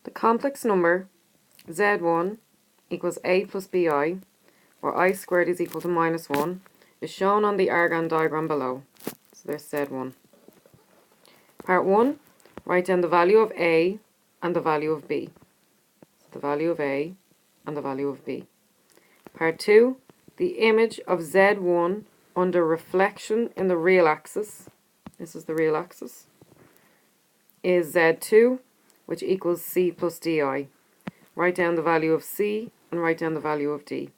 The complex number z1 equals a plus bi, where I squared is equal to minus 1, is shown on the argon diagram below. So there's z1. Part 1, write down the value of a and the value of b. So the value of a and the value of b. Part 2, the image of z1 under reflection in the real axis, this is the real axis, is z2, which equals c plus di. Write down the value of c and write down the value of d.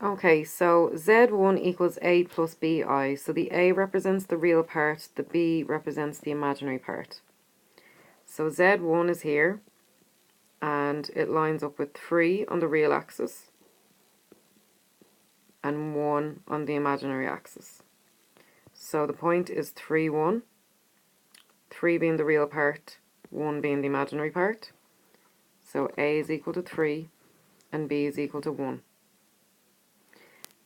Okay, so z1 equals a plus bi. So the a represents the real part, the b represents the imaginary part. So z1 is here, and it lines up with 3 on the real axis and 1 on the imaginary axis. So the point is 3, 1, 3 being the real part, 1 being the imaginary part. So a is equal to 3 and b is equal to 1.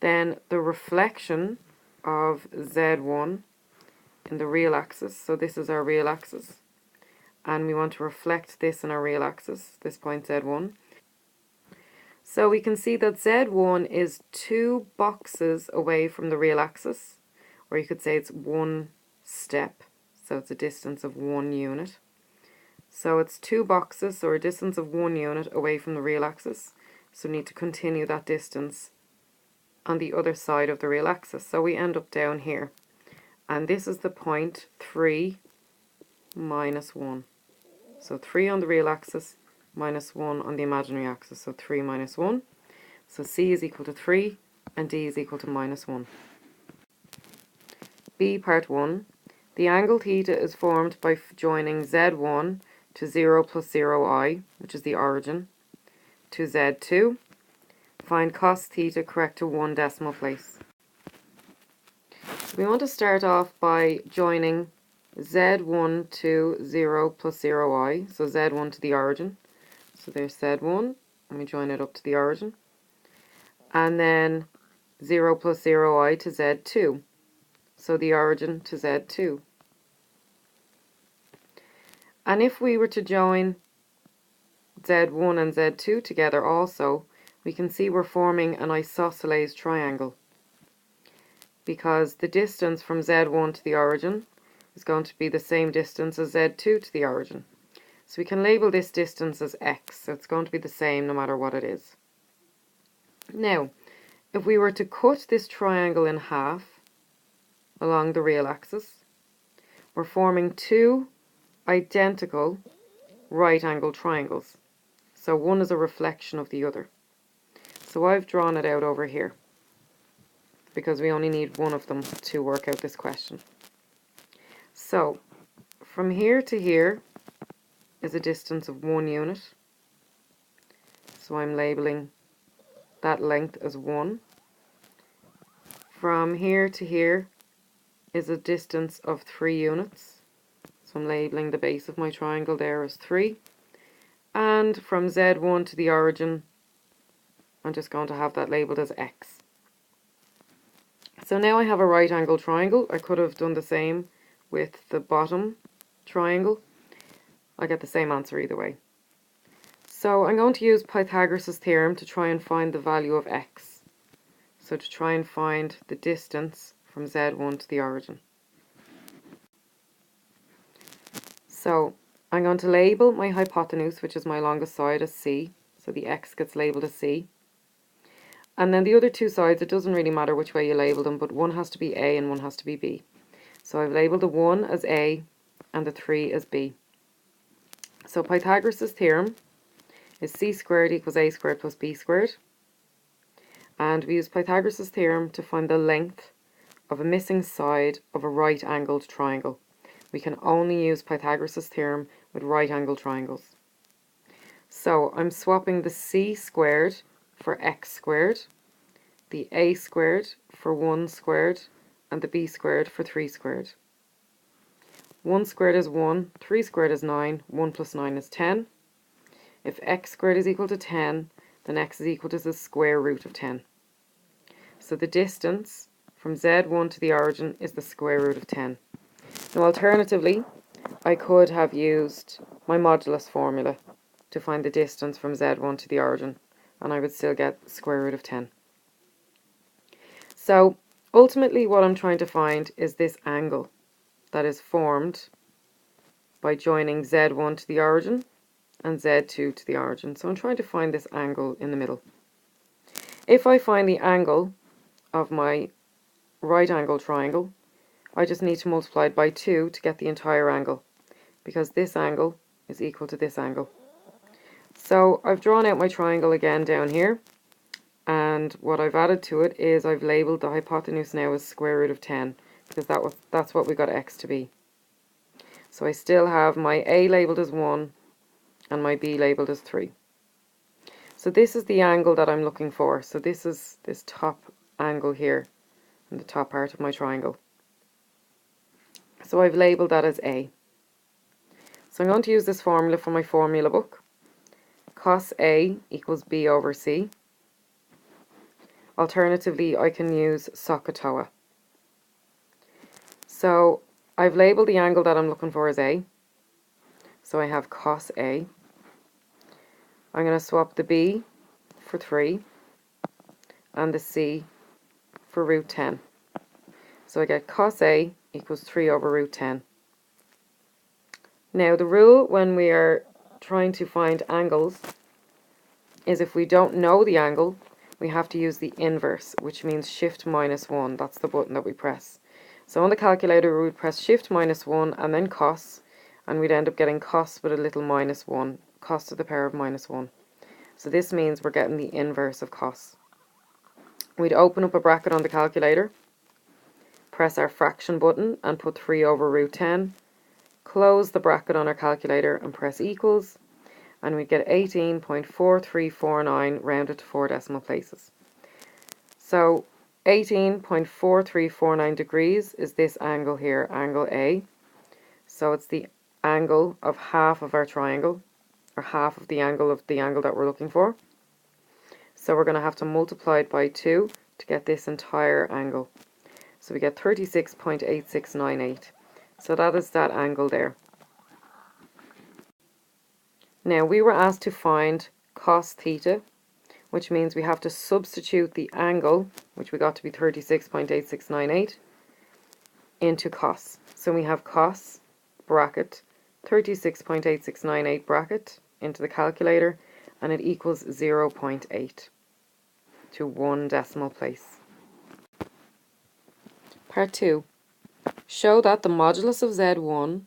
Then the reflection of z1 in the real axis, so this is our real axis, and we want to reflect this in our real axis, this point z1. So we can see that z1 is 2 boxes away from the real axis, or you could say it's 1 step, so it's a distance of 1 unit. So it's 2 boxes, or a distance of 1 unit away from the real axis, so we need to continue that distance on the other side of the real axis. So we end up down here, and this is the point 3 minus 1. So 3 on the real axis minus 1 on the imaginary axis, so 3 minus 1. So c is equal to 3 and d is equal to minus 1. B part 1. The angle theta is formed by joining z1 to 0 plus 0i, which is the origin, to z2. Find cos theta correct to 1 decimal place. We want to start off by joining z1 to 0 plus 0i, so z1 to the origin. So there's z1, and we join it up to the origin. And then 0 plus 0i to z2, so the origin to z2. And if we were to join z1 and z2 together also, we can see we're forming an isosceles triangle, because the distance from z1 to the origin is going to be the same distance as z2 to the origin. So we can label this distance as x, so it's going to be the same no matter what it is. Now, if we were to cut this triangle in half along the real axis, we're forming 2 identical right angled triangles. So one is a reflection of the other. So I've drawn it out over here, because we only need one of them to work out this question. So from here to here is a distance of 1 unit. So I'm labeling that length as 1. From here to here is a distance of 3 units. So I'm labeling the base of my triangle there as 3. And from z1 to the origin, I'm just going to have that labelled as x. So now I have a right angle triangle. I could have done the same with the bottom triangle. I get the same answer either way. So I'm going to use Pythagoras' theorem to try and find the value of x. So to try and find the distance from z1 to the origin. So I'm going to label my hypotenuse, which is my longest side, as c. So the x gets labelled as c. And then the other 2 sides, it doesn't really matter which way you label them, but one has to be a and one has to be b. So I've labelled the 1 as a and the 3 as b. So Pythagoras' theorem is c squared equals a squared plus b squared. And we use Pythagoras' theorem to find the length of a missing side of a right angled triangle. We can only use Pythagoras' theorem with right angled triangles. So I'm swapping the c squared for x squared, the a squared for 1 squared, and the b squared for 3 squared. 1 squared is 1, 3 squared is 9, 1 plus 9 is 10. If x squared is equal to 10, then x is equal to the square root of 10. So the distance from z1 to the origin is the square root of 10. Now alternatively, I could have used my modulus formula to find the distance from Z1 to the origin, and I would still get the square root of 10. So ultimately what I'm trying to find is this angle that is formed by joining Z1 to the origin and Z2 to the origin. So I'm trying to find this angle in the middle. If I find the angle of my right angle triangle, I just need to multiply it by 2 to get the entire angle, because this angle is equal to this angle. So I've drawn out my triangle again down here, and what I've added to it is I've labelled the hypotenuse now as square root of 10, because that's what we got x to be. So I still have my A labelled as 1 and my B labelled as 3. So this is the angle that I'm looking for. So this is this top angle here in the top part of my triangle. So I've labelled that as A. So I'm going to use this formula from my formula book. Cos A equals B over C. Alternatively, I can use SOHCAHTOA. So I've labelled the angle that I'm looking for as A. So I have cos A. I'm going to swap the B for 3 and the C for root 10. So I get cos A equals 3 over root 10. Now the rule when we are trying to find angles is if we don't know the angle, we have to use the inverse, which means shift minus 1. That's the button that we press. So on the calculator we would press shift minus 1 and then cos, and we'd end up getting cos with a little minus 1, cos to the power of minus 1. So this means we're getting the inverse of cos. We'd open up a bracket on the calculator, press our fraction button and put 3 over root 10, close the bracket on our calculator and press equals, and we'd get 18.4349 rounded to 4 decimal places. So 18.4349 degrees is this angle here, angle A. So it's the angle of half of our triangle, or half of the angle that we're looking for. So we're going to have to multiply it by 2 to get this entire angle. So we get 36.8698. So that is that angle there. Now we were asked to find cos theta, which means we have to substitute the angle, which we got to be 36.8698, into cos. So we have cos bracket 36.8698 bracket into the calculator, and it equals 0.8 to 1 decimal place. Part 2. Show that the modulus of Z1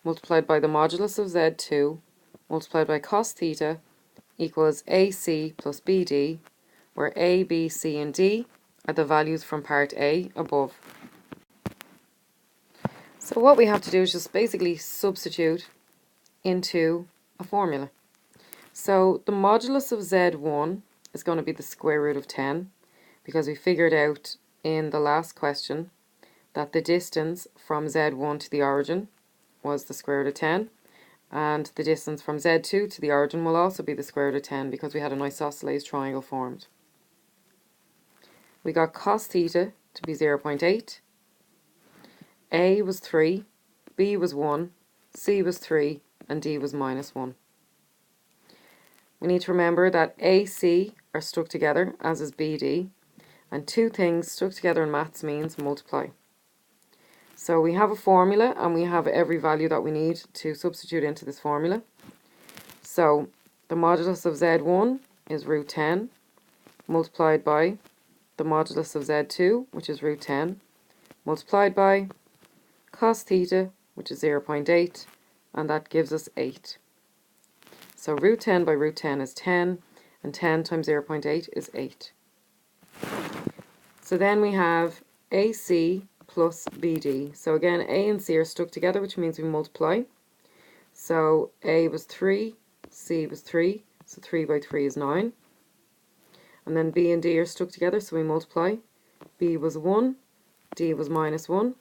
multiplied by the modulus of Z2 multiplied by cos theta equals AC plus BD, where A, B, C and D are the values from part A above. So what we have to do is just basically substitute into a formula. So the modulus of Z1 is going to be the square root of 10, because we figured out in the last question that the distance from Z1 to the origin was the square root of 10, and the distance from Z2 to the origin will also be the square root of 10, because we had an isosceles triangle formed. We got cos theta to be 0.8, A was 3, B was 1, C was 3, and D was minus 1. We need to remember that AC are stuck together, as is BD, and two things stuck together in maths means multiply. So we have a formula and we have every value that we need to substitute into this formula. So the modulus of Z1 is root 10 multiplied by the modulus of Z2, which is root 10, multiplied by cos theta, which is 0.8, and that gives us 8. So root 10 by root 10 is 10, and 10 times 0.8 is 8. So then we have AC plus BD. So again, A and C are stuck together, which means we multiply. So A was 3, C was 3, so 3 by 3 is 9. And then B and D are stuck together, so we multiply. B was 1, D was minus 1.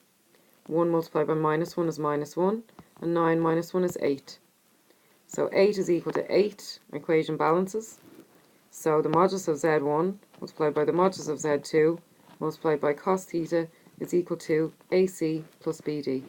1 multiplied by minus 1 is minus 1, and 9 minus 1 is 8. So 8 is equal to 8, equation balances. So the modulus of Z1 multiplied by the modulus of Z2 multiplied by cos theta is equal to AC plus BD.